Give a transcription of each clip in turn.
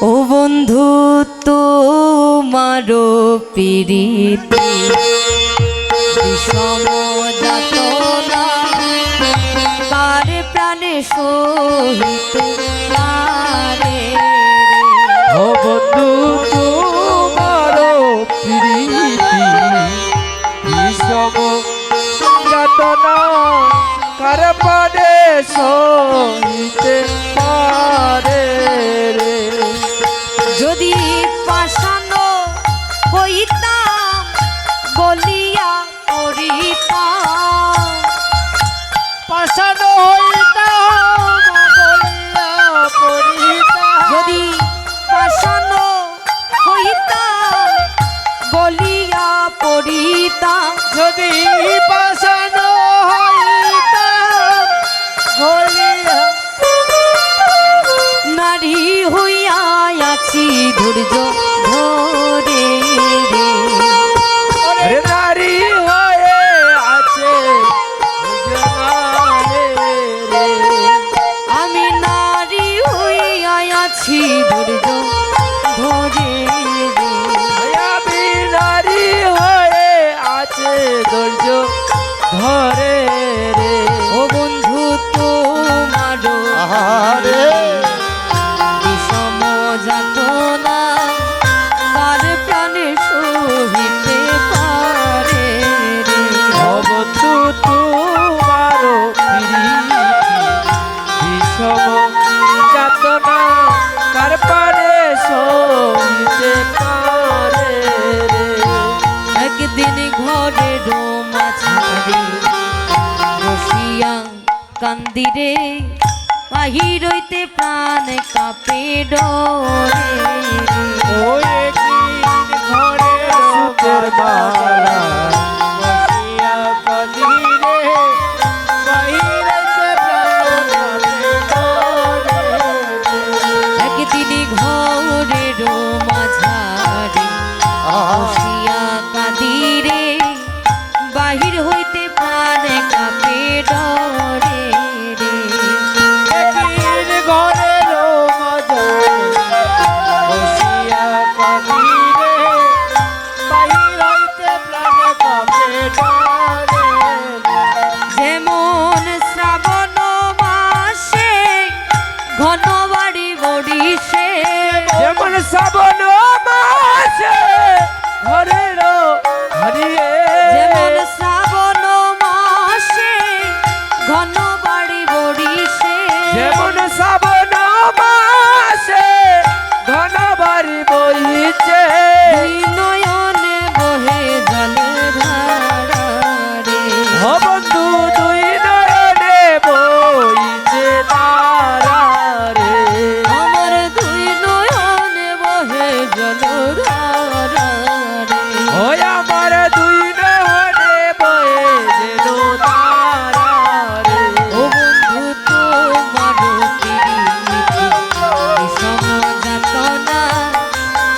ও বন্ধু তোমারো প্রীতি বিষম যাতনা কার প্রাণে সহিতে পারে ও বন্ধু তোমারো প্রীতি বিষম যাতনা কার প্রাণে সহিতে পারে রে। যদি পাষাণ হইতাম বলিয়া পড়িতাম, পাষাণ হইতাম বলিয়া পড়িতাম, যদি পাষাণ হইতাম বলিয়া পড়িতাম, যদি পাষাণ হইতাম বলিয়া নারী হইয়া আছি ধৈর্য ধরে রে। রে নারী হয়ে আছে জনারে রে। আমি নারী হইয়া আছি ধৈর্য ধরে রে। আমি নারী হয়ে আছে ধৈর্য ধরে রে। ও বন্ধু তোমারো বিষম যাতনা কার প্রাণে সহিতে পারে রে। ও বন্ধু তোমারো প্রীতি বিষম যাতনা কার পারে সইতে পারে রে। একদিন ঘরের মাঝারে বসিয়া কান্দিরে, বাহির হইতে প্রাণ কাঁপে ডরে। ও একদিন ঘরে সুখের মালা বসিয়া কাঁদিরে, বাহিরেতে প্রাণ কাঁপে ডরে রে। একদিন ঘরের মাঝারে বসিয়া কাঁদিরে, বাহির হইতে প্রাণ কাঁপে ডরে রে। একদিন ঘরের মাঝারে বসিয়া কাঁদিরে, বাহির হইতে প্রাণ কাঁপে ডরে রে। যেমন শ্রাবণ মাসে ঘন বাড়ি বরিশে, যেমন শ্রাবণ মাসে ঘরের হারিয়ে, যেমন শ্রাবণ মাসে ঘন বাড়ি বরিশে, যেমন শ্রাবণ মাসে ঘন বাড়ি বইছে, দুই নয়নে বহে জলের ধারা রে। ও বন্ধু দুই নয়নে বইছে তারা রে। আমার দুই নয়নে বহে জলধারা রে। ওই আমার দুই নয়নে বয়ে যেন তারা রে। ও বন্ধু তোমারো প্রীতি বিষম যাতনা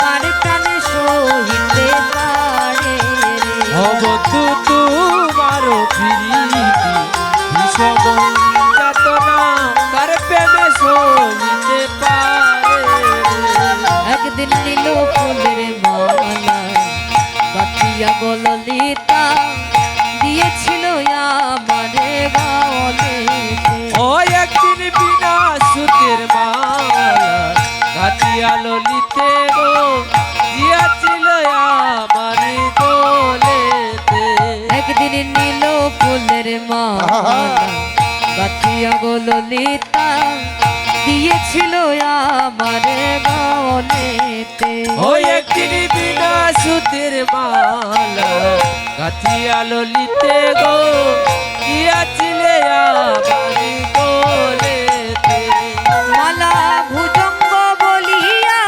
কার প্রাণে সহিতে পারে রে। ও বন্ধু তোমারো প্রীতি বিষম যাতনা কার প্রেমে সহিতে পারে রে। একদিন নীল ফুলের মালা বাতিয়া গললিতা দিয়েছিল আমারে গাওয়ালেতে। ও একদিন বিনা সুতের মালা গাতিয়া ললিতে গো দিয়াছিল আমার দোলেতে। একদিন নীল ফুলের মালা বাতিয়া গললিতা দিয়েছিল আমারে গাওয়ালেতে। ও একদিন বিনা সুতের মালা গাতিয়া ললিতে গো দিয়াছিলে আমার দোলেতে। মালা ভুজঙ্গ বলিয়া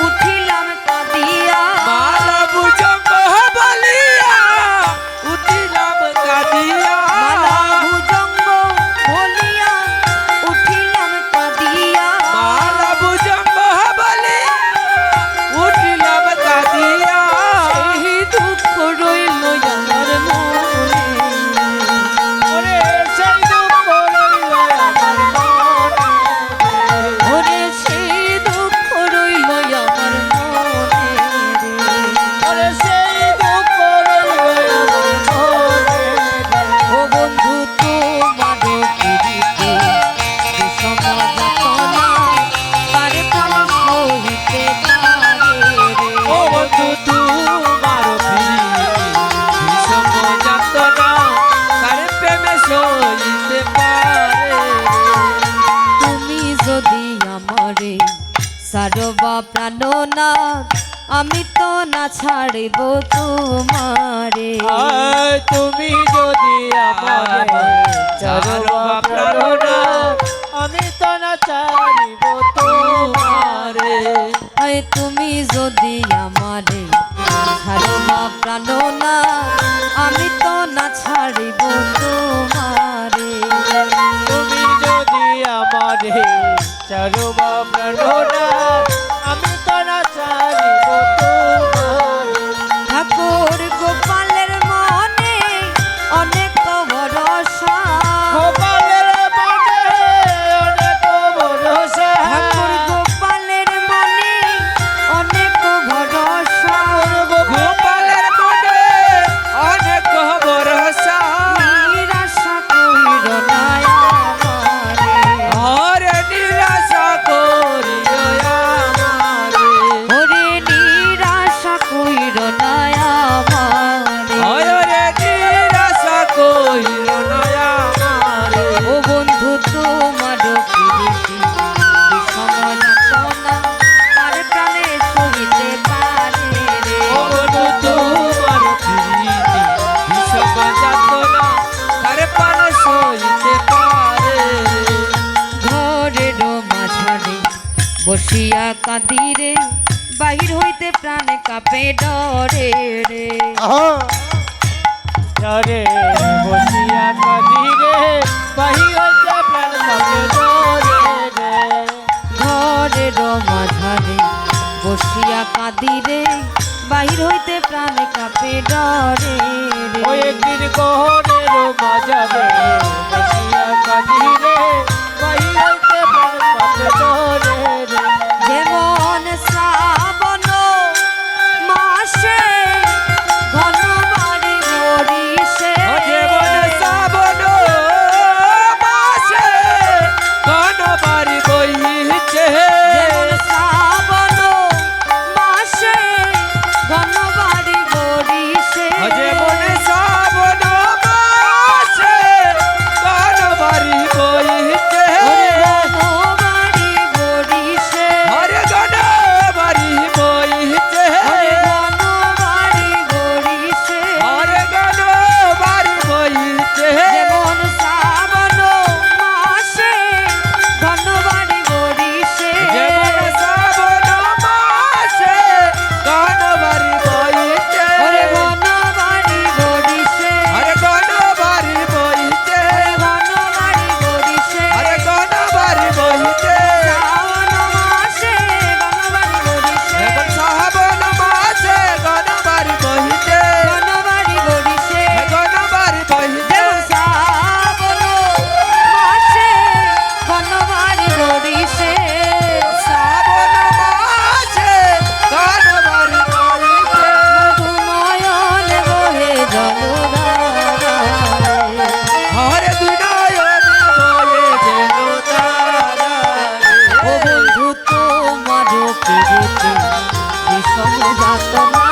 উঠিলাম কাঁদিয়া, মালা ভুজঙ্গ বলিয়া উঠিলাম কাঁদিয়া, মালা ভুজঙ্গ বলিয়া উঠিলাম কাঁদিয়া। মালা ভুজঙ্গ বলিয়া উঠিলাম কাঁদিয়া। এই দুঃখ রইল আমার মনে, ওরে ছাড়বা প্রাণনাথ আমি তো না ছাড়ব তোমারে। তুমি যদি আমারে ছাড়ো প্রাণনাথ আমি তো না ছাড়িব তোমারে। তুমি যদি আমারে ছাড়বা প্রাণনাথ আমি তো না ছাড়ব তোমারে। তুমি যদি আমারে ছাড়ো প্রাণনাথ আমি তো না ছাড়িব তোমারে। ঠাকুর গোপালের মনে অনেক ভরসা, গোপালের মনে অনেক ভরসা। ঠাকুর গোপালের মনে অনেক ভরসা, গোপালের মনে অনেক ভরসা। নিরাশা কইর না আমারে, আরে নিরাশা করিও আমারে। ওরে নিরাশা কইর না আমারে। আরে নিরাশা করিও আমারে। ও বন্ধু তোমার প্রীতি বিষম যাতনা তার প্রাণে সহিতে পারে রে। ও বন্ধু তোমার প্রীতি বিষম যাতনা তার প্রাণ সইতে পারে। ঘরের মাঝারে বসিয়া কাঁদিরে বাহির হইতে প্রাণে কাঁপে ডরে রে। রে বসিয়া কাঁদিরে বাহি হইতে প্রাণ কাঁপে ডরে রে। ঘরের মাঝারে বসিয়া কাঁদিরে বাহির হইতে প্রাণে কাঁপে ডরে রে। ওই একদিন কোহনের মাঝারে বসিয়া কাঁদিরে বাহি হইতে প্রাণ কাঁপে ডরে রে। যেমন শ্রাবণ মাসে ঘন বাড়ি বরিশে, যেমন শ্রাবণ মাসে ঘন বাড়ি বইছে। যেমন শ্রাবণ মাসে ঘন বাড়ি বরিশে, যেমন শ্রাবণ মাসে ঘন বাড়ি বইছে। ঘন বাড়ি বরিশে, হরে ঘন বাড়ি বইছে। ঘন বাড়ি বরিশে। হরে ঘন বাড়ি বইছে। যেমন শ্রাবণ মাসে ঘন বাড়ি বরিশে, যেমন শ্রাবণ মাসে ঘন বাড়ি বইছে। ওরে ঘন বাড়ি বরিশে, হরে ঘন বাড়ি বইছে। ঘন বাড়ি বরিশে। হরে ঘন বাড়ি বইছে। শ্রাবণ মাসে ঘন বাড়ি বরিশে, যেমন শ্রাবণ মাসে ঘন বাড়ি বইছে। ঘন বাড়ি বরিশে। ঘন বাড়ি বইছে। যেমন শ্রাবণ মাসে ঘন বাড়ি বরিশে, শ্রাবণ মাসে ঘন বাড়ি বইছে। মধুময়ন বহে জলধারা। হরে দুই নয়ন বয়ে যেন তারা ও রে। বন্ধু তোমার প্রীতি বিষম যাতনা